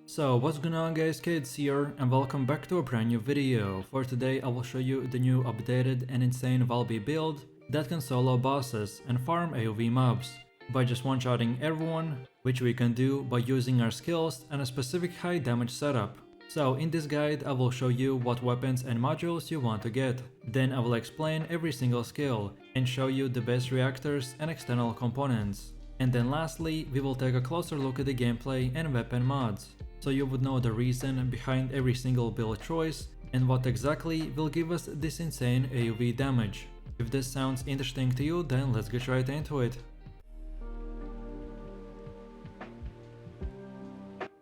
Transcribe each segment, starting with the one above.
So what's going on guys, Kaids here and welcome back to a brand new video. For today I will show you the new updated and insane Valby build that can solo bosses and farm AoV mobs by just one-shotting everyone, which we can do by using our skills and a specific high damage setup. So in this guide I will show you what weapons and modules you want to get, then I will explain every single skill and show you the best reactors and external components. And then lastly we will take a closer look at the gameplay and weapon mods, so you would know the reason behind every single build choice and what exactly will give us this insane AoV damage. If this sounds interesting to you, then let's get right into it.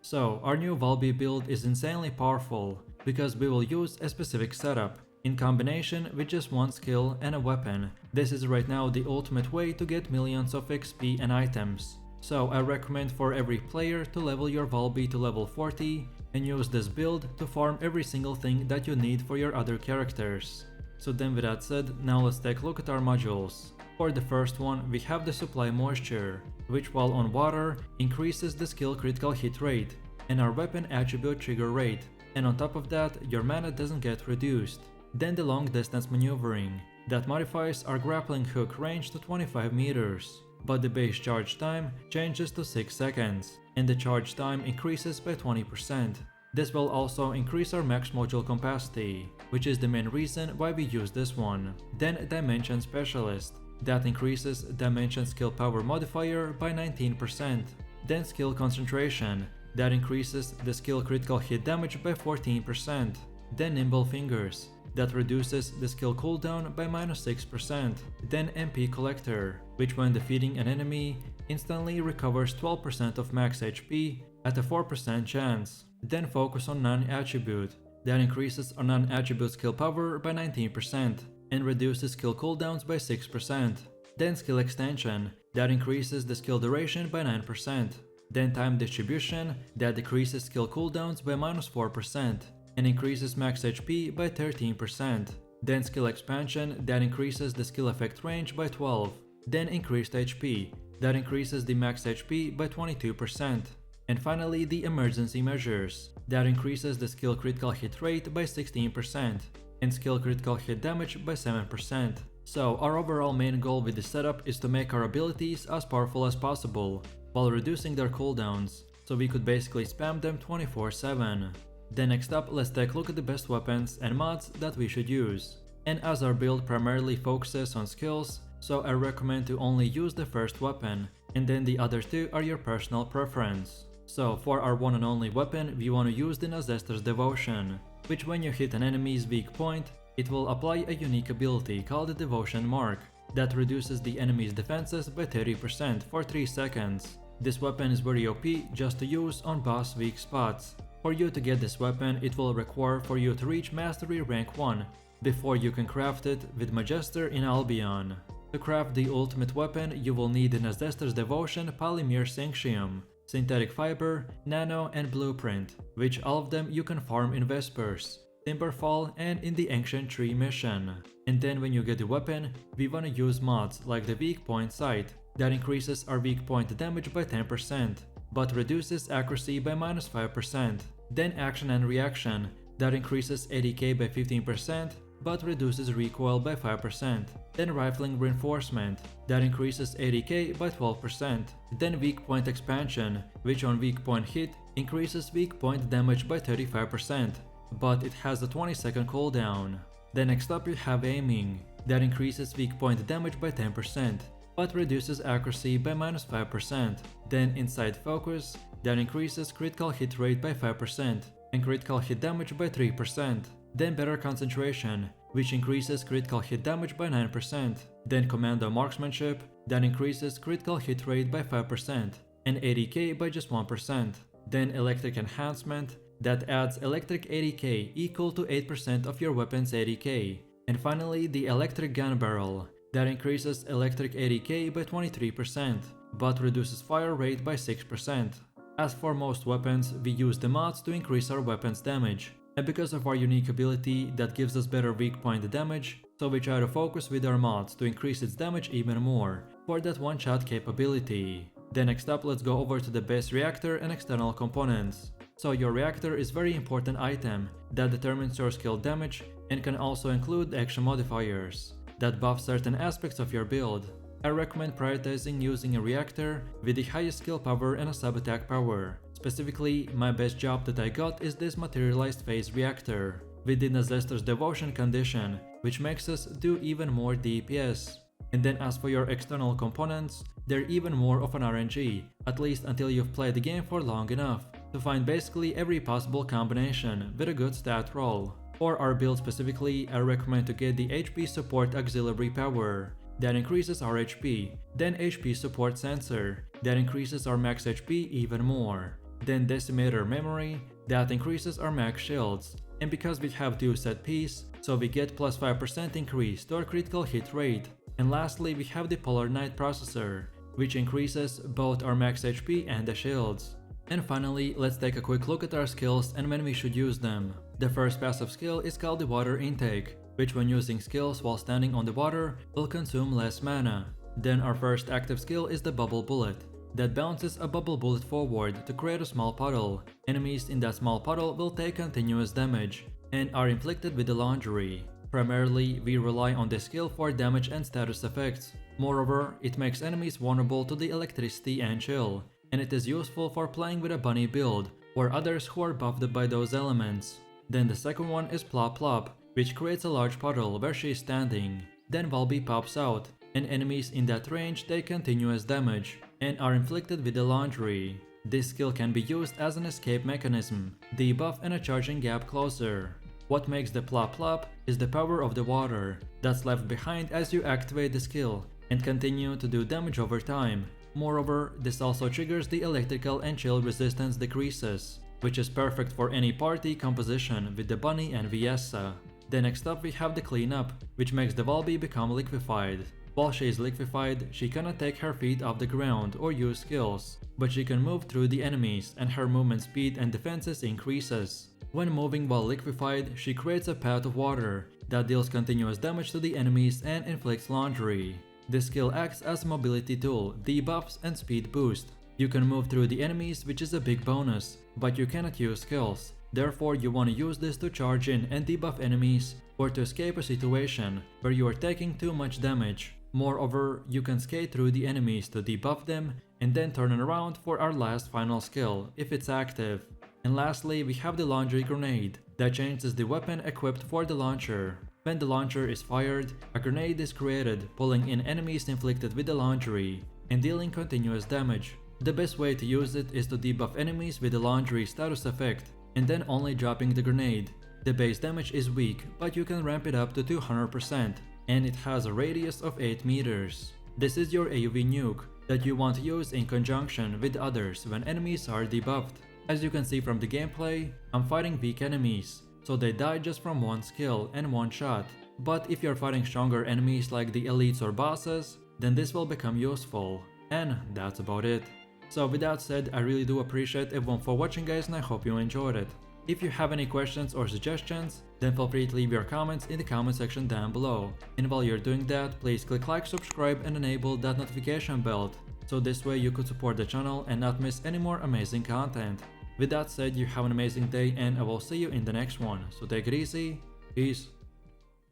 So our new Valby build is insanely powerful because we will use a specific setup in combination with just one skill and a weapon. This is right now the ultimate way to get millions of XP and items. So I recommend for every player to level your Valby to level 40 and use this build to farm every single thing that you need for your other characters. So then with that said, now let's take a look at our modules. For the first one we have the supply moisture, which while on water increases the skill critical hit rate and our weapon attribute trigger rate, and on top of that your mana doesn't get reduced. Then the long distance maneuvering, that modifies our grappling hook range to 25 meters. But the base charge time changes to 6 seconds, and the charge time increases by 20%. This will also increase our max module capacity, which is the main reason why we use this one. Then Dimension Specialist, that increases Dimension skill power modifier by 19%. Then Skill Concentration, that increases the skill critical hit damage by 14%. Then Nimble Fingers, that reduces the skill cooldown by -6%. Then MP Collector, which when defeating an enemy, instantly recovers 12% of max HP at a 4% chance. Then Focus on Non-Attribute, that increases our non-attribute skill power by 19% and reduces skill cooldowns by 6%. Then Skill Extension, that increases the skill duration by 9%. Then Time Distribution, that decreases skill cooldowns by -4% and increases max HP by 13%. Then Skill Expansion, that increases the skill effect range by 12. Then Increased HP, that increases the max HP by 22%. And finally the Emergency Measures, that increases the skill critical hit rate by 16% and skill critical hit damage by 7%. So our overall main goal with this setup is to make our abilities as powerful as possible while reducing their cooldowns, so we could basically spam them 24/7. Then next up, let's take a look at the best weapons and mods that we should use. And as our build primarily focuses on skills, so I recommend to only use the first weapon, and then the other two are your personal preference. So for our one and only weapon, we want to use the Ancestor's Devotion, which when you hit an enemy's weak point, it will apply a unique ability called the Devotion Mark, that reduces the enemy's defenses by 30% for 3 seconds. This weapon is very OP just to use on boss weak spots. For you to get this weapon, it will require for you to reach Mastery Rank 1 before you can craft it with Magister in Albion. To craft the ultimate weapon, you will need an Ancestor's Devotion Polymer Synxium, Synthetic Fiber, Nano and Blueprint, which all of them you can farm in Vespers, Timberfall and in the Ancient Tree mission. And then when you get the weapon, we wanna use mods like the Weak Point Sight, that increases our weak point damage by 10%, but reduces accuracy by -5%. Then Action and Reaction, that increases ADK by 15% but reduces recoil by 5%. Then Rifling Reinforcement, that increases ADK by 12%. Then Weak Point Expansion, which on weak point hit increases weak point damage by 35%, but it has a 20-second cooldown. Then next up you have Aiming, that increases weak point damage by 10%, but reduces accuracy by -5%. Then Inside Focus, that increases critical hit rate by 5% and critical hit damage by 3%. Then Better Concentration, which increases critical hit damage by 9%. Then Commando Marksmanship, that increases critical hit rate by 5% and ADK by just 1%. Then Electric Enhancement, that adds electric ADK equal to 8% of your weapon's ADK. And finally the Electric Gun Barrel, that increases electric ADK by 23%, but reduces fire rate by 6%. As for most weapons, we use the mods to increase our weapon's damage, and because of our unique ability that gives us better weak point damage, so we try to focus with our mods to increase its damage even more, for that one-shot capability. Then next up, let's go over to the base reactor and external components. so your reactor is very important item that determines your skill damage and can also include action modifiers that buff certain aspects of your build. I recommend prioritizing using a reactor with the highest skill power and a sub-attack power. Specifically, my best job that I got is this materialized phase reactor with the Disaster's Devotion condition, which makes us do even more DPS. And then as for your external components, they're even more of an RNG, at least until you've played the game for long enough to find basically every possible combination with a good stat roll. For our build specifically, I recommend to get the HP Support Auxiliary Power that increases our HP, then HP Support Sensor that increases our max HP even more, then Decimator Memory that increases our max shields, and because we have 2 set piece, so we get plus 5% increase to our critical hit rate. And lastly, we have the Polar Night Processor, which increases both our max HP and the shields. And finally, let's take a quick look at our skills and when we should use them. The first passive skill is called the Water Intake, which when using skills while standing on the water will consume less mana. Then our first active skill is the Bubble Bullet, that bounces a bubble bullet forward to create a small puddle. Enemies in that small puddle will take continuous damage and are inflicted with the Laundry. Primarily, we rely on this skill for damage and status effects. Moreover, it makes enemies vulnerable to the electricity and chill, and it is useful for playing with a bunny build or others who are buffed by those elements. Then the second one is Plop Plop, which creates a large puddle where she is standing. Then Valby pops out, and enemies in that range take continuous damage and are inflicted with the Laundry. This skill can be used as an escape mechanism, debuff and a charging gap closer. What makes the Plop Plop is the power of the water that's left behind as you activate the skill and continue to do damage over time. Moreover, this also triggers the electrical and chill resistance decreases, which is perfect for any party composition with the Bunny and Viessa. Then next up we have the Cleanup, which makes the Valby become liquefied. While she is liquefied, she cannot take her feet off the ground or use skills, but she can move through the enemies and her movement speed and defenses increases. When moving while liquefied, she creates a path of water that deals continuous damage to the enemies and inflicts Laundry. This skill acts as a mobility tool, debuffs and speed boost. You can move through the enemies, which is a big bonus, but you cannot use skills. Therefore, you want to use this to charge in and debuff enemies or to escape a situation where you are taking too much damage. Moreover, you can skate through the enemies to debuff them and then turn it around for our last final skill, if it's active. And lastly, we have the Laundry Grenade that changes the weapon equipped for the launcher. When the launcher is fired, a grenade is created, pulling in enemies inflicted with the Laundry and dealing continuous damage. The best way to use it is to debuff enemies with the Laundry status effect and then only dropping the grenade. The base damage is weak, but you can ramp it up to 200%, and it has a radius of 8 meters. This is your AoE nuke that you want to use in conjunction with others when enemies are debuffed. As you can see from the gameplay, I'm fighting weak enemies, so they die just from one skill and one shot. But if you're fighting stronger enemies like the elites or bosses, then this will become useful. And that's about it. So with that said, I really do appreciate everyone for watching guys, and I hope you enjoyed it. If you have any questions or suggestions, then feel free to leave your comments in the comment section down below. And while you're doing that, please click like, subscribe and enable that notification bell, so this way you could support the channel and not miss any more amazing content. With that said, you have an amazing day and I will see you in the next one. So take it easy, peace.